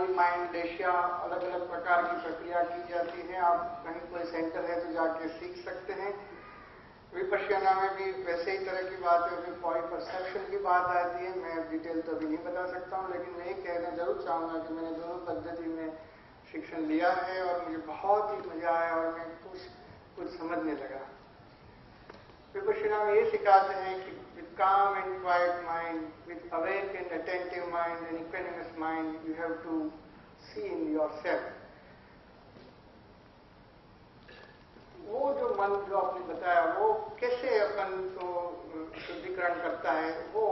Body, mind, Asia, अलग अलग प्रकार की प्रक्रिया की जाती है। आप कहीं कोई सेंटर है तो जाके सीख सकते हैं। विपश्यना में भी वैसे ही तरह की बात है, फिर बॉडी परसेप्शन की बात आती है। मैं डिटेल तो अभी नहीं बता सकता हूँ, लेकिन मैं ये कहना जरूर चाहूँगा कि मैंने दोनों पद्धति में शिक्षण लिया है और मुझे बहुत ही मजा आया और मैं कुछ समझने लगा। विपश्यना में ये सिखाते हैं कि with calm and quiet mind, with awake and attentive mind and equanimous mind, you have to see in yourself. वो जो मन जो आपने बताया वो कैसे अपन को शुद्धिकरण करता है, वो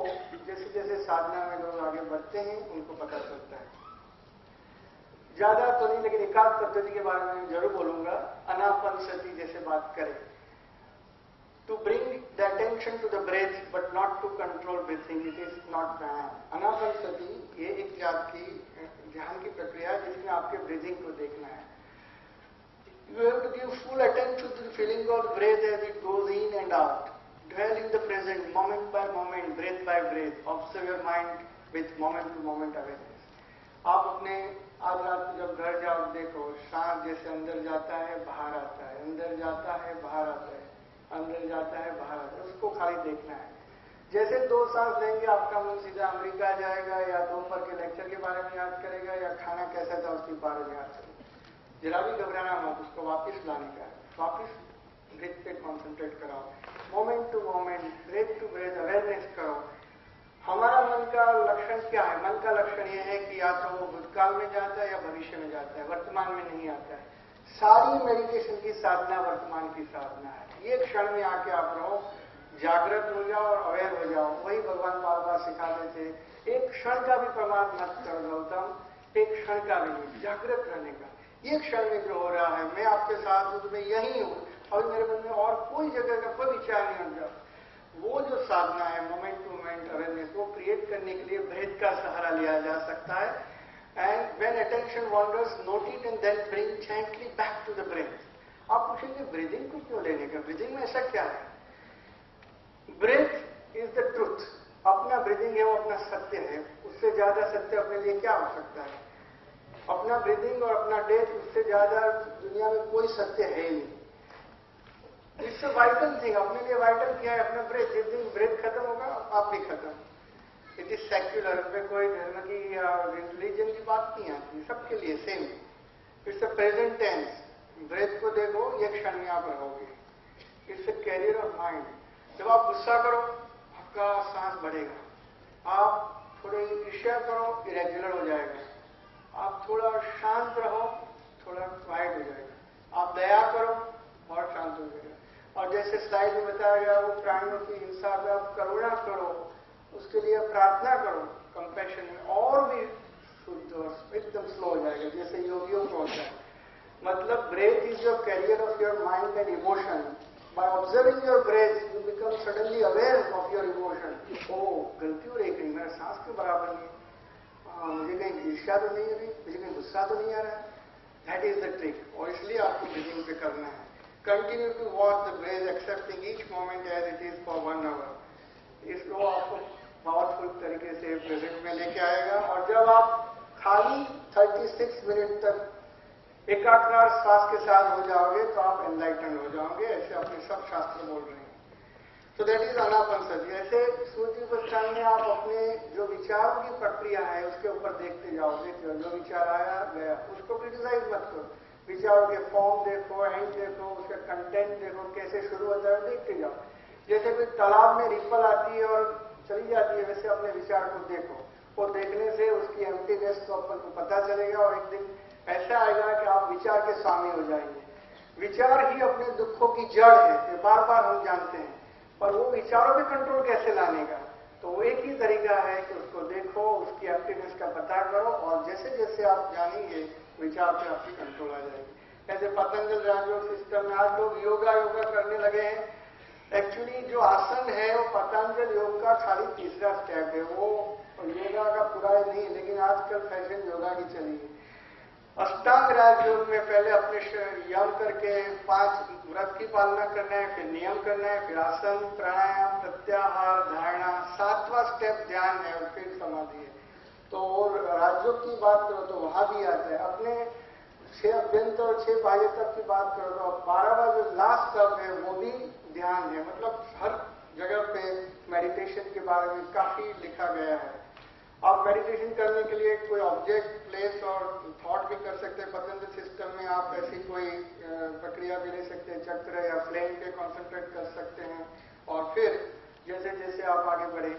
जैसे जैसे साधना में लोग आगे बढ़ते हैं उनको पता चलता है। ज्यादा तो नहीं, लेकिन एकाध पद्धति के बारे में जरूर बोलूंगा। अनापनसति जैसे बात करें, to bring the attention to the breath but not to control breathing, it is not pranayama. अनापनसति ये एक जात की ध्यान की प्रक्रिया है जिसमें आपके ब्रीदिंग को देखना है। You have to give full attention to the feeling of the breath as it goes in and out. Dwell in the present, moment by moment, breath by breath. Observe your mind with moment to moment awareness. आप अपने आज रात को जब घर जाओ देखो, सांस जैसे अंदर जाता है बाहर आता है, अंदर जाता है बाहर आता है, अंदर जाता है बाहर आता है, उसको खाली देखना है। जैसे 2 सांस लेंगे आपका मन सीधा अमेरिका जाएगा, या दोपहर के लेक्चर के बारे में याद करेगा, या खाना कैसा था उसके बारे में याद करेगा। जरा भी घबराना मत, उसको वापस लाने का है। वापस ब्रेथ पे कॉन्सेंट्रेट कराओ, moment to moment, breath to breath awareness करो। हमारा मन का लक्षण क्या है? मन का लक्षण यह है कि या तो वो भूतकाल में जाता है या भविष्य में जाता है, वर्तमान में नहीं आता है। सारी मेडिटेशन की साधना वर्तमान की साधना है। ये क्षण में आके आप रहो, जागृत हो जाओ और अवेयर हो जाओ। वही भगवान बार बार सिखाते थे, एक क्षण का भी प्रमाद मत करो गौतम, एक क्षण का भी नहीं, जागृत रहने का। ये क्षण में जो हो रहा है, मैं आपके साथ हूं, मैं यही हूं, और मेरे मन में और कोई जगह का कोई विचार नहीं होता। वो जो साधना है मोमेंट टू मोमेंट अवेयरनेस, वो क्रिएट करने के लिए ब्रेथ का सहारा लिया जा सकता है। And when attention wanders, note it and then bring gently back to the breath. आप पूछेंगे ब्रीदिंग को क्यों लेने का? ब्रीदिंग में ऐसा क्या है? Breath is the truth. अपना ब्रीदिंग है वो अपना सत्य है, उससे ज्यादा सत्य अपने लिए क्या हो सकता है? अपना ब्रीदिंग और अपना डेथ, उससे ज्यादा दुनिया में कोई सत्य है ही नहीं। इससे वाइटल थिंग अपने लिए वाइटल क्या है? अपना ब्रेथ। जिस दिन ब्रेथ खत्म होगा आप भी खत्म। इट इज सेक्युलर, उसमें कोई धर्म की या रिलीजन की बात नहीं आती, सबके लिए same. It's a present tense. Breath को देखो, ये क्षण में आप रहोगे। It's a carrier of mind. जब आप गुस्सा करो आपका सांस बढ़ेगा, आप थोड़े ईर्ष्या करो इरेगुलर हो जाएगा, आप थोड़ा शांत रहो थोड़ा क्वाइट हो जाएगा, आप दया करो और शांत हो जाएगा। और जैसे स्लाइड में बताया गया, वो प्राणियों की हिंसा में आप करुणा करो, उसके लिए प्रार्थना करो कंपैशन में, और भी शुद्ध और एकदम स्लो हो जाएगा, जैसे योगियों को होता है। मतलब breath is your carrier of your mind and emotion. By observing your breath you become suddenly aware of your emotion. ओ गलती हो रही कहीं, मेरा सांस के बराबर नहीं, मुझे कहीं ईर्ष्या तो नहीं है, मुझे कहीं गुस्सा तो नहीं आ रहा है। That is the trick. और इसलिए आपको ब्रीदिंग पे करना है। Continue to watch the breath, accepting each moment as it is for 1 hour. इसको आपको पावरफुल तरीके से प्रेजेंट में लेके आएगा। और जब आप खाली 36 मिनट तक एकाग्र श्वास के साथ हो जाओगे तो आप एनलाइटन हो जाओगे, ऐसे अपने सब शास्त्र बोल रहे हैं। तो दैट इज अनापनसति। ऐसे सूर्य उपस्थान में आप अपने जो विचारों की प्रक्रिया है उसके ऊपर देखते जाओ, जो विचार आया गया उसको क्रिटिसाइज मत करो। विचारों के फॉर्म देखो, एंड देखो, उसका कंटेंट देखो, कैसे शुरू होता है देखते जाओ। जैसे कोई तालाब में रिपल आती है और चली जाती है, वैसे अपने विचार को देखो। वो देखने से उसकी एम्प्टीनेस तो अपन को पता चलेगा, और एक दिन ऐसा आएगा कि आप विचार के स्वामी हो जाएंगे। विचार ही अपने दुखों की जड़ है, ये बार बार हम जानते हैं। और वो विचारों पे कंट्रोल कैसे लाने का? तो वो एक ही तरीका है कि उसको देखो, उसकी एम्प्टीनेस का पता करो, और जैसे जैसे आप जानेंगे विचार पे आपकी कंट्रोल आ जाएगी। ऐसे पतंजल राजयोग सिस्टम में आज लोग योगा करने लगे हैं। एक्चुअली जो आसन है वो पतंजल योग का खाली तीसरा स्टेप है, वो योगा का पूरा नहीं, लेकिन आजकल फैशन योगा की चली है। अष्टांग राजयोग में पहले अपने यम करके 5 व्रत की पालना करना है, फिर नियम करना है, फिर आसन, प्राणायाम, प्रत्याहार, धारणा, 7वां स्टेप ध्यान है, और फिर समाधि है। तो राज्यों की बात करो तो वहां भी आता है। अपने 6 अभ्यंतर और 6 बाह्य तप की बात करो तो 12वां जो लास्ट तप है वो भी ध्यान है। मतलब हर जगह पे मेडिटेशन के बारे में काफी लिखा गया है। आप मेडिटेशन करने के लिए कोई ऑब्जेक्ट, प्लेस और थॉट भी कर सकते हैं। पतंजलि सिस्टम में आप ऐसी कोई प्रक्रिया भी ले सकते हैं, चक्र या फ्लेम पे कॉन्सेंट्रेट कर सकते हैं और फिर जैसे जैसे आप आगे बढ़े।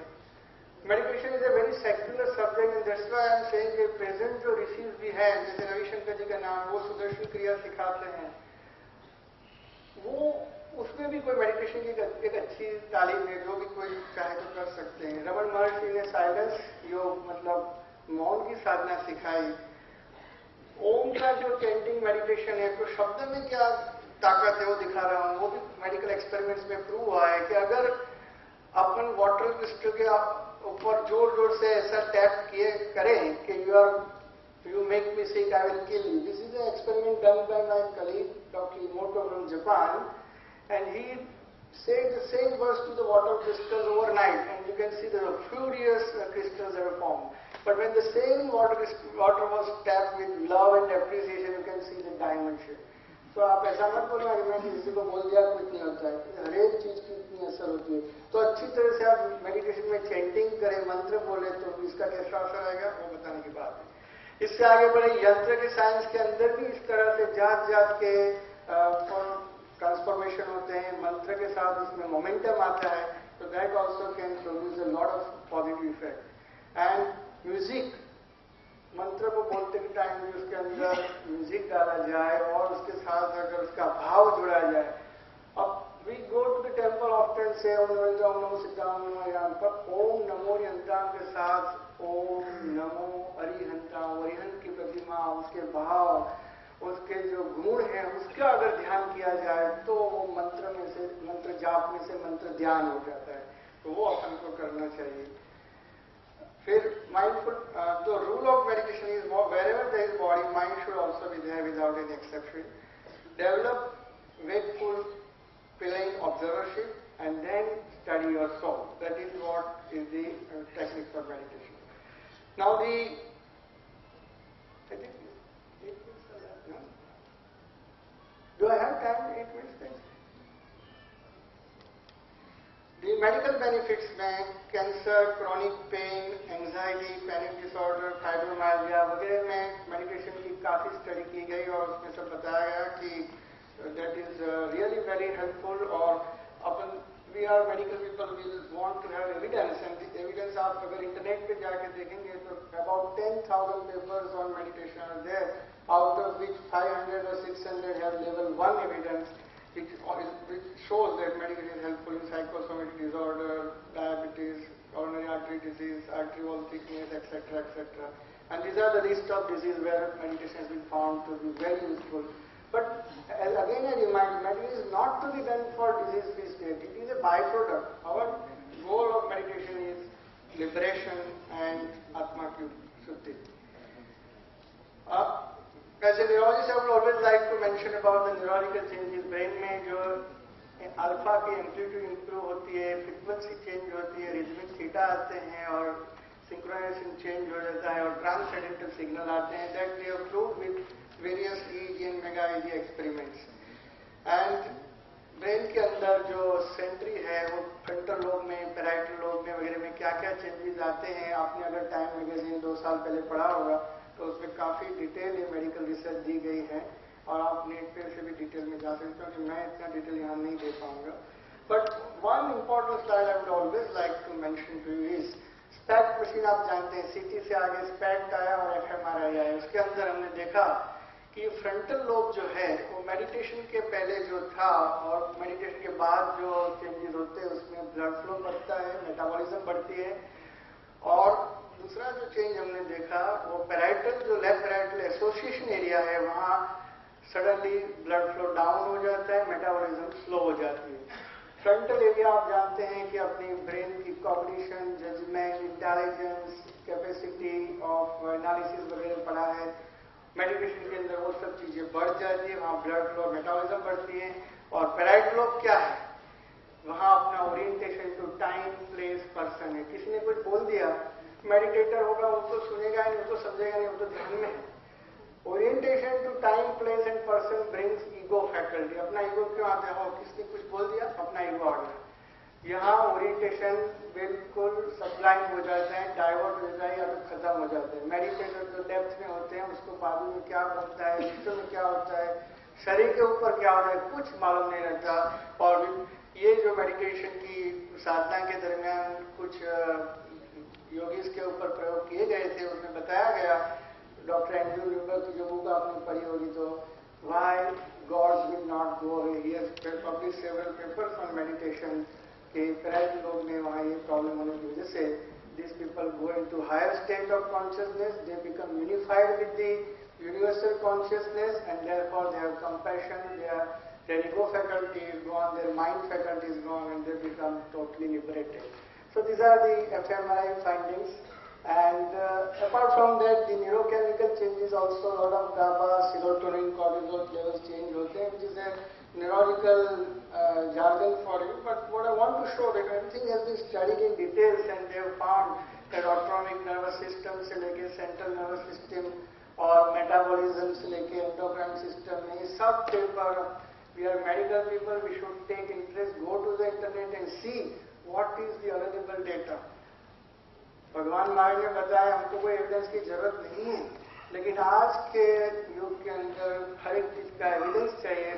Meditation is a very secular subject and that's why I am saying कि प्रेजेंट जो ऋषिज भी हैं, जैसे रविशंकर जी का नाम, वो सुदर्शन क्रिया सिखाते हैं, वो उसमें भी कोई मेडिटेशन की एक अच्छी तालीम है, जो भी कोई चाहे तो कर सकते हैं। रमन महर्षि ने साइलेंस योग मतलब मौन की साधना सिखाई। ओम का जो चैंटिंग मेडिटेशन है, तो शब्द में क्या ताकत है वो दिखा रहा हूं। वो भी मेडिकल एक्सपेरिमेंट्स में प्रूव हुआ है कि अगर अपन वाटर क्रिस्टल के ऊपर जोर जोर से ऐसा टैप किए करें कि you make me sick, I will kill you. This is an experiment done by my colleague doctor इमोटो from Japan, and he said the same verse to the water crystals overnight, and you can see the furious crystals that were formed. But when the same water was tapped with love and appreciation, you can see the diamond shape. तो आप ऐसा मत बोलना कि मैं किसी को बोल दिया कुछ नहीं होता है। हर एक चीज की इतनी असर होती है। तो अच्छी तरह से आप मेडिटेशन में चैंटिंग करें, मंत्र बोले, तो इसका कैसा असर आएगा वो बताने की बात है। इससे आगे बढ़े, यंत्र के साइंस के अंदर भी इस तरह से जात जात के ट्रांसफॉर्मेशन होते हैं। मंत्र के साथ उसमें मोमेंटम आता है, तो that also can produce a lot of positive effect. And music, मंत्र को बोलते के टाइम भी उसके अंदर म्यूजिक डाला जाए और उसके साथ अगर उसका भाव जुड़ा जाए। अब we go to the temple often से ओम नमो सिद्धाम नमो, पर ओम नमो यंत्राम के साथ ओम नमो अरिहंताम, अरिहंत की प्रतिमा, उसके भाव, उसके जो गुण हैं, उसका अगर ध्यान किया जाए तो वो मंत्र में से, मंत्र जाप में से मंत्र ध्यान हो जाता है। तो वो अपन को करना चाहिए। फिर mindful, the rule of meditation is wherever there is body, mind should also be there without any exception. Develop wakeful feeling observership and then study your soul. That is what is the technique for meditation. Now I think 8 minutes are left, no? Do I have time? 8 minutes? The medical benefits में cancer, chronic pain, anxiety, panic disorder, fibromyalgia वगैरह में meditation की काफी study की गई और उसमें सब बताया गया कि that is really very helpful. और अपन we are medical people will want to have evidence, and evidence आप अगर इंटरनेट पे जाके देखेंगे तो about 10,000 papers on meditation are there, out of which 500 or 600 have level 1 evidence, which shows that meditation is helpful in psychosomatic disorder, diabetes, coronary artery disease, artery wall thickness, etc., etc. And these are the list of diseases where meditation has been found to be very useful. But again I remind, meditation is not to be done for disease-free state. It is a byproduct. Our goal of meditation is liberation and Atma ki Shuddhi. As a neurologist, I would always like to mention about the neurological changes. Brain में जो alpha की amplitude improve होती है, frequency change होती है, rhythmic theta आते हैं और सिंक्रोनाइजेशन चेंज हो जाता है और ट्रांससेंडेंटल सिग्नल आते हैं। That we have proved with various EEG and mega EEG experiments. And brain के अंदर जो सेंट्री है वो फ्रंटल लोब में, पैराइटल लोब में वगैरह में क्या क्या चेंजेस आते हैं, आपने अगर टाइम मैगजीन 2 साल पहले पढ़ा होगा तो उसमें काफी डिटेल ये मेडिकल रिसर्च दी गई है और आप नेट पे से भी डिटेल में जा सकते हो कि मैं इतना डिटेल यहाँ नहीं दे पाऊंगा। But one important slide I would always like to mention to you is SPECT machine. आप जानते हैं सीटी से आगे स्पैक्ट आया और एफएमआरआई आया। उसके अंदर हमने देखा कि फ्रंटल लोब जो है वो मेडिटेशन के पहले जो था और मेडिटेशन के बाद जो चेंजेस होते हैं उसमें ब्लड फ्लो बढ़ता है, मेटाबॉलिज्म बढ़ती है। और दूसरा जो चेंज हमने देखा वो पैराइटल, जो लेफ्ट पैराइटल एसोसिएशन एरिया है, वहां सडनली ब्लड फ्लो डाउन हो जाता है, मेटाबॉलिज्म स्लो हो जाती है। फ्रंटल एरिया आप जानते हैं कि अपनी ब्रेन की cognition, judgement, intelligence, capacity of analysis वगैरह पढ़ा है। मेडिटेशन के अंदर वो सब चीजें बढ़ जाती है, वहां ब्लड फ्लो, मेटाबॉलिज्म बढ़ती है। और पैराइटल लोब क्या है, वहां अपना orientation to time, place, person है। किसी ने कुछ बोल दिया मेडिटेटर होगा वो तो सुनेगा नहीं, वो तो समझेगा नहीं, वो तो ध्यान में है। Orientation to time, place and person brings ego faculty. अपना ईगो क्यों आता है? किसने कुछ बोल दिया, अपना ईगो आ गया। यहाँ ओरिएंटेशन बिल्कुल सप्लाइम हो जाता है, डाइवर्ट हो जाता है या तो खत्म हो जाता है। मेडिटेटर जो डेप्थ में होते हैं उसको बाजू में क्या बनता है, विश्व में क्या होता है, शरीर के ऊपर क्या होता है, कुछ मालूम नहीं रहता। और ये जो मेडिटेशन की साधना के दरमियान कुछ योगीज के ऊपर प्रयोग किए गए थे, उसमें बताया गया, डॉक्टर एंड्रू ल्यूबर की जो बुक आपने पढ़ी होगी तो why gods will not go away, he has published several papers on meditation कि प्राय लोग में वहाँ ये प्रॉब्लम होने की वजह से these people go into higher state of consciousness, they become unified with the universal consciousness, and therefore they have compassion, their ego faculty is gone, their mind faculty is gone, and they become totally liberated. So these are the fMRI findings. And apart from that, the neurochemical changes also, a lot of GABA, serotonin, cortisol levels change होते हैं, which is a neurological jargon for you. But what I want to show that everything has been studied in details, and they have found that autonomic nervous system से लेके central nervous system और metabolism से लेके endocrine system में ये सब paper, we are medical people, we should take interest, go to the internet and see what is the available data. भगवान महावीर ने बताया हमको कोई एविडेंस की जरूरत नहीं है, लेकिन आज के युग के अंदर हर एक चीज का एविडेंस चाहिए।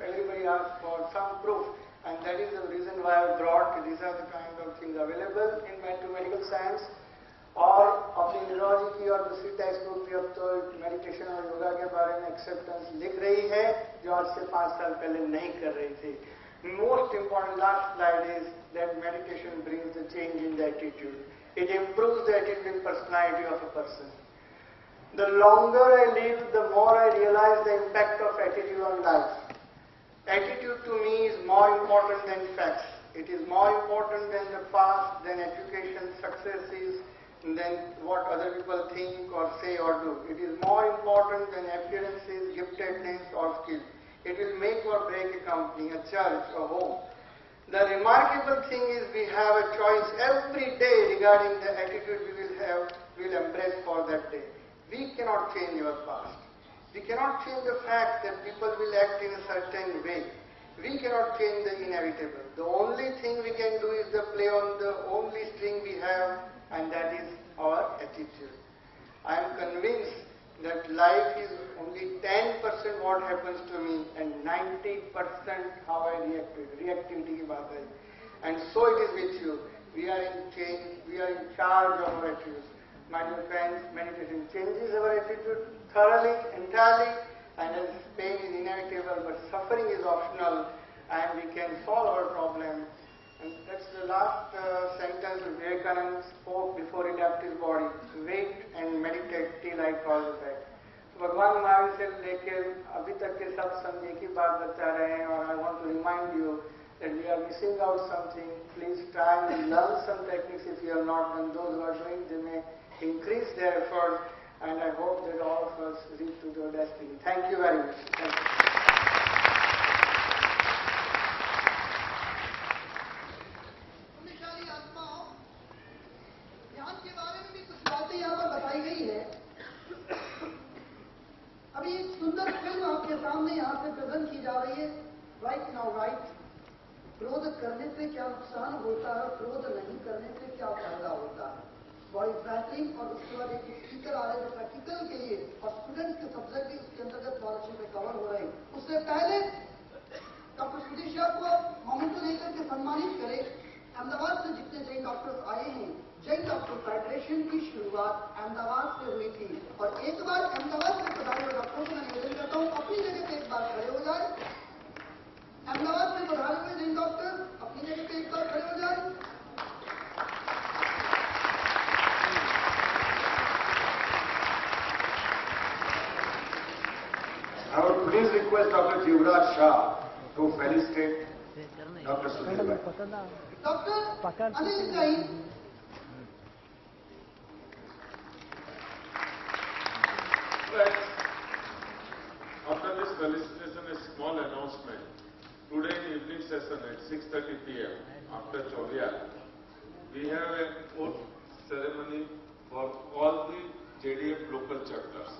Everybody ask for some proof, and that is the reason why I brought this are the kind of things available in medical science. और अपनी न्यूरोलॉजी की और दूसरी टेक्स्ट बुक भी अब तो मेडिटेशन और योगा के बारे में एक्सेप्टेंस लिख रही है, जो आज से 5 साल पहले नहीं कर रही थी। Most important last slide is that meditation brings the change in the attitude. It improves the attitude and personality of a person. The longer I live, the more I realize the impact of attitude on life. Attitude to me is more important than facts. It is more important than the past, than education, successes, than what other people think or say or do. It is more important than appearances, giftedness or skill. It will make or break a company, a church, a home. The remarkable thing is we have a choice every day regarding the attitude we will embrace for that day. We cannot change our past. We cannot change the fact that people will act in a certain way. We cannot change the inevitable. The only thing we can do is the play on the only string we have, and that is our attitude. I am convinced that life is only 10% what happens to me and 90% how I react to it. Reactivity की बात है. And so it is with you. We are in change. We are in charge of our attitudes. My dear friends, meditation changes our attitude thoroughly, entirely, and as pain is inevitable, but suffering is optional, and we can solve our problem. And that's the last sentence Vivekananda spoke before he left his body. Wait and meditate till I call you back. भगवान महावीर से लेकर अभी तक के सब समझे की बात बता रहे हैं, और I want to remind you that we are missing out something. Please try and learn some techniques if you have not done. Those who are doing, they may increase their effort, and I hope that all of us reach to their destiny. Thank you very much. Thank you. अभी एक सुंदर film आपके सामने यहाँ से present की जा रही है, राइट नाउ राइट। क्रोध करने से क्या नुकसान होता है, क्रोध नहीं करने से क्या फायदा होता है, बड़ी बेहतरीन। और उसके बाद एक स्पीकर आ रहे हैं जो प्रैक्टिकल के लिए और स्टूडेंट के सब्जेक्ट भी उसके अंतर्गत बहुत अच्छे से कवर हो रहे हैं। उससे पहले डॉक्टर सुधीर शाह को मोमेंटो लेकर के सम्मानित करें। अहमदाबाद से जितने जैन डॉक्टर्स आए हैं, जैन डॉक्टर फेडरेशन की शुरुआत अहमदाबाद से हुई थी, और एक बार अहमदाबाद से पधारे हुए डॉक्टरों को मैं निवेदन करता हूँ अपनी जगह पे एक बार खड़े हो जाए। अहमदाबाद से पधारे हुए जैन डॉक्टर अपनी जगह पे एक बार खड़े हो जाए। I would please request Dr. Jivraj Shah to felicitate Dr. Sudhir Bhai. Doctor Anil Jain. After this felicitation, a small announcement. Today in evening session at 6:30 p.m. after Chovia, we have a oath ceremony for all the JDF local chapters.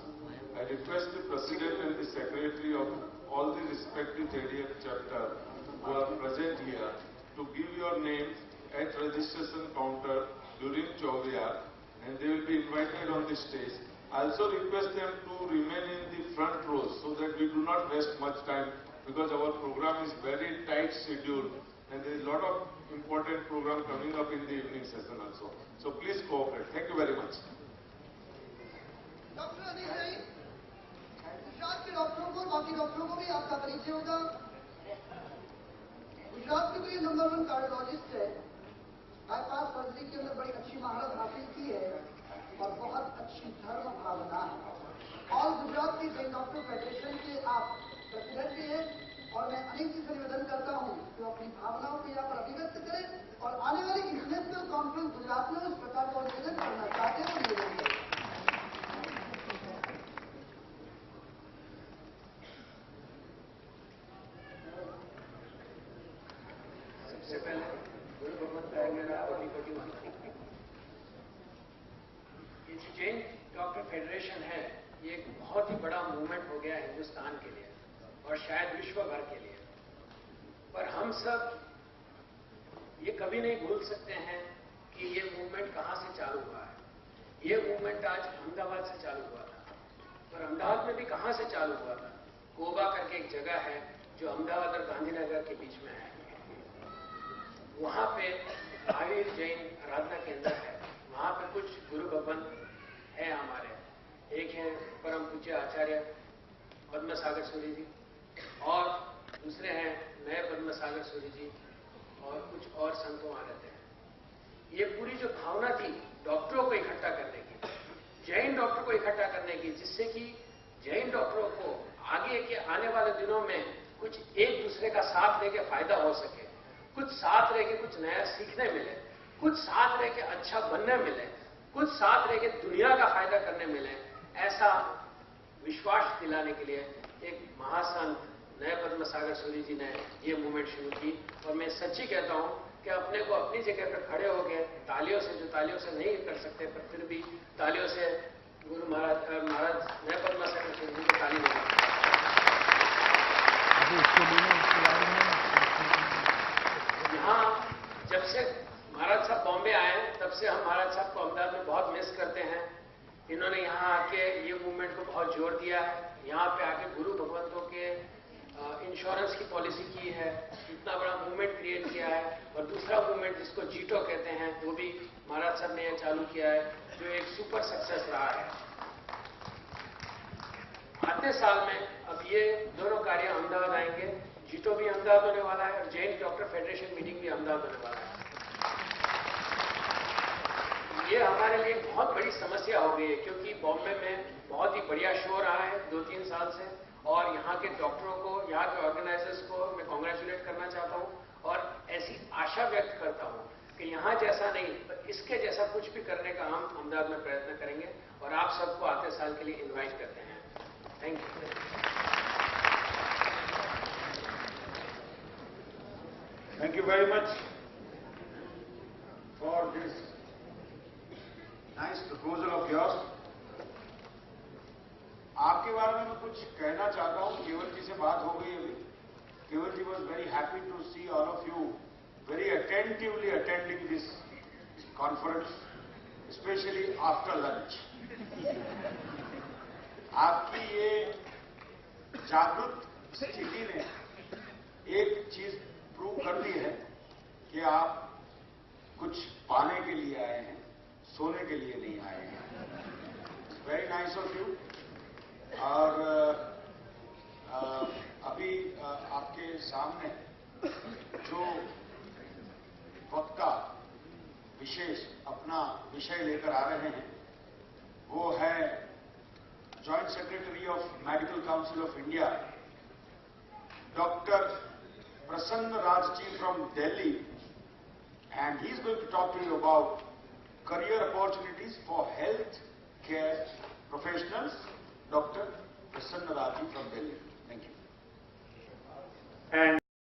I request the President and the Secretary of all the respective JDF chapters who are present here to give your names at registration counter during Chaudhya, and they will be invited on the stage. I also request them to remain in the front rows so that we do not waste much time, because our program is very tight scheduled and there is a lot of important program coming up in the evening session also. So please cooperate. Thank you very much. Doctor Anil Jain, Gujarat के डॉक्टरों को, बाकी डॉक्टरों को भी आपका परिचय होगा। गुजरात के तो ये नंबर 1 कार्डियोलॉजिस्ट है, बाईपास सर्जरी के अंदर बड़ी अच्छी महारत हासिल की है और बहुत अच्छी धर्म भावना है। ऑल गुजरात की जैन डॉक्टर फेडरेशन के आप प्रेसिडेंट भी हैं और मैं अनिल जी से निवेदन करता हूं कि वो अपनी भावनाओं को यहाँ पर अभिव्यक्त करें और आने वाली इंटरनेशनल कॉन्फ्रेंस गुजरात में उस प्रकार का निवेदन करना चाहते हैं तो निवेदन करें। सबसे पहले गुरु भगवत मेरा कोटि ये जो जैन डॉक्टर फेडरेशन है, ये एक बहुत ही बड़ा मूवमेंट हो गया हिंदुस्तान के लिए और शायद विश्व भर के लिए। पर हम सब ये कभी नहीं भूल सकते हैं कि ये मूवमेंट कहां से चालू हुआ है। ये मूवमेंट आज अहमदाबाद से चालू हुआ था, पर अहमदाबाद में भी कहां से चालू हुआ था? कोबा करके एक जगह है जो अहमदाबाद और गांधीनगर के बीच में है। वहां पे महावीर जैन आराधना केंद्र है। वहां पे कुछ गुरु भगवान है हमारे। एक है परम पूज्य आचार्य पद्म सागर सूरी जी और दूसरे हैं नए पद्म सागर सूरी जी और कुछ और संत वहां रहते हैं। ये पूरी जो भावना थी डॉक्टरों को इकट्ठा करने की, जैन डॉक्टर को इकट्ठा करने की, जिससे कि जैन डॉक्टरों को आगे के आने वाले दिनों में कुछ एक दूसरे का साथ लेके फायदा हो सके, कुछ साथ रह के कुछ नया सीखने मिले, कुछ साथ रह के अच्छा बनने मिले, कुछ साथ रह के दुनिया का फायदा करने मिले, ऐसा विश्वास दिलाने के लिए एक महासंत नए पद्म सागर सूरी जी ने ये मूवमेंट शुरू की। और मैं सच्ची कहता हूं कि अपने को अपनी जगह पर खड़े हो गए तालियों से, जो तालियों से नहीं कर सकते पर फिर भी तालियों से गुरु महाराज नए पद्म सागर सूरी जी को ताली देना। यहाँ जब से महाराज साहब बॉम्बे आए तब से हम महाराज साहब को अहमदाबाद में बहुत मिस करते हैं। इन्होंने यहाँ आके ये मूवमेंट को बहुत जोर दिया है। यहाँ पे आके गुरु भगवंतों के इंश्योरेंस की पॉलिसी की है, इतना बड़ा मूवमेंट क्रिएट किया है। और दूसरा मूवमेंट जिसको जीटो कहते हैं वो भी महाराज साहब ने यह चालू किया है, जो एक सुपर सक्सेस रहा है। आते साल में अब ये दोनों कार्य अहमदाबाद आएंगे, जीटो भी अहमदाबाद होने वाला है और जैन डॉक्टर फेडरेशन मीटिंग भी अहमदाबाद होने वाला है। ये हमारे लिए बहुत बड़ी समस्या हो गई है, क्योंकि बॉम्बे में बहुत ही बढ़िया शो रहा है 2-3 साल से और यहाँ के डॉक्टरों को, यहाँ के ऑर्गेनाइजर्स को मैं कॉन्ग्रेचुलेट करना चाहता हूँ और ऐसी आशा व्यक्त करता हूँ कि यहाँ जैसा नहीं पर इसके जैसा कुछ भी करने का हम अहमदाबाद में प्रयत्न करेंगे और आप सबको आते साल के लिए इन्वाइट करते हैं। Thank you. Thank you very much for this nice proposal of yours. आपके बारे में मैं कुछ कहना चाहता हूं। केवल जी से बात हो गई अभी। केवल जी was very happy to see all of you very attentively attending this conference, especially after lunch. आपकी ये जागरूक स्थिति ने एक चीज प्रूव कर दी है कि आप कुछ पाने के लिए आए हैं, सोने के लिए नहीं आए हैं। Very nice of you. और अभी आपके सामने जो वक्ता विशेष अपना विषय लेकर आ रहे हैं वो है joint secretary of medical council of India doctor Prasanna Raj ji from Delhi, and he is going to talk to you about career opportunities for health care professionals. Dr. Prasanna Raj ji from Delhi. Thank you. And